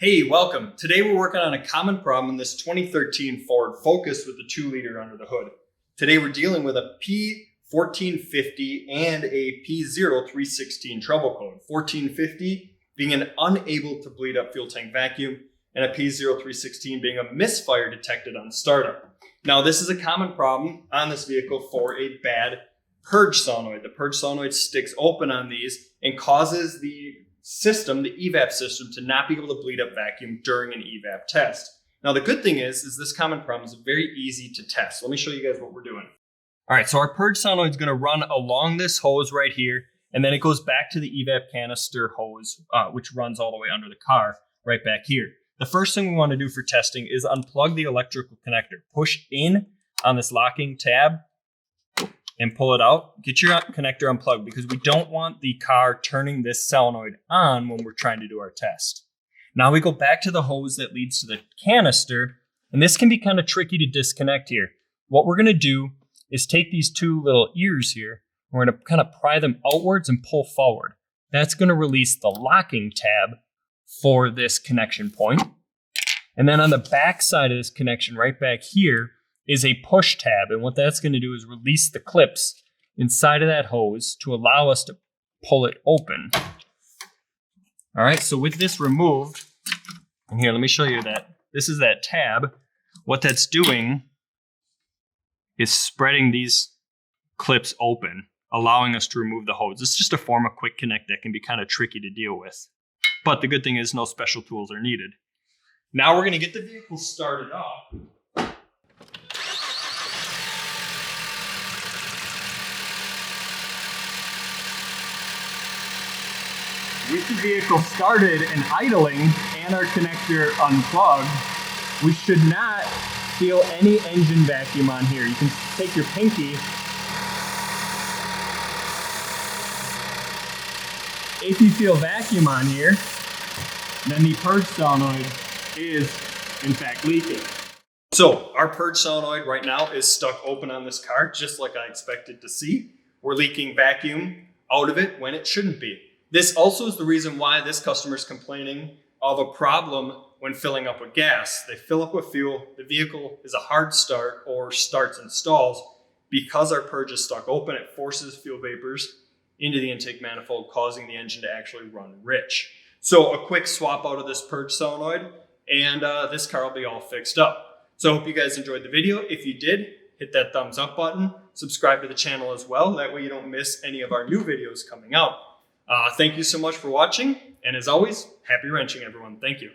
Hey, welcome. Today we're working on a common problem in this 2013 Ford Focus with the 2-liter under the hood. Today we're dealing with a P1450 and a P0316 trouble code. 1450 being an unable to bleed up fuel tank vacuum and a P0316 being a misfire detected on startup. Now this is a common problem on this vehicle for a bad purge solenoid. The purge solenoid sticks open on these and causes the system, the evap system, to not be able to bleed up vacuum during an evap test. Now the good thing is this common problem is very easy to test. Let me show you guys what we're doing. All right, so our purge solenoid is going to run along this hose right here, and then it goes back to the evap canister hose, which runs all the way under the car right back here. The first thing we want to do for testing is unplug the electrical connector. Push in on this locking tab and pull it out. Get your connector unplugged because we don't want the car turning this solenoid on when we're trying to do our test. Now we go back to the hose that leads to the canister, and this can be kind of tricky to disconnect here. What we're going to do is take these two little ears here, and we're going to kind of pry them outwards and pull forward. That's going to release the locking tab for this connection point. And then on the back side of this connection right back here is a push tab, and what that's going to do is release the clips inside of that hose to allow us to pull it open. All right, so with this removed, and here, let me show you that. This is that tab. What that's doing is spreading these clips open, allowing us to remove the hose. It's just a form of quick connect that can be kind of tricky to deal with. But the good thing is no special tools are needed. Now we're going to get the vehicle started up. With the vehicle started and idling and our connector unplugged, we should not feel any engine vacuum on here. You can take your pinky. If you feel vacuum on here, then the purge solenoid is in fact leaking. So our purge solenoid right now is stuck open on this car, just like I expected to see. We're leaking vacuum out of it when it shouldn't be. This also is the reason why this customer is complaining of a problem when filling up with gas. They fill up with fuel, the vehicle is a hard start or starts and stalls. Because our purge is stuck open, it forces fuel vapors into the intake manifold, causing the engine to actually run rich. So a quick swap out of this purge solenoid and this car will be all fixed up. So I hope you guys enjoyed the video. If you did, hit that thumbs up button, subscribe to the channel as well. That way you don't miss any of our new videos coming out. Thank you so much for watching, and as always, happy wrenching, everyone. Thank you.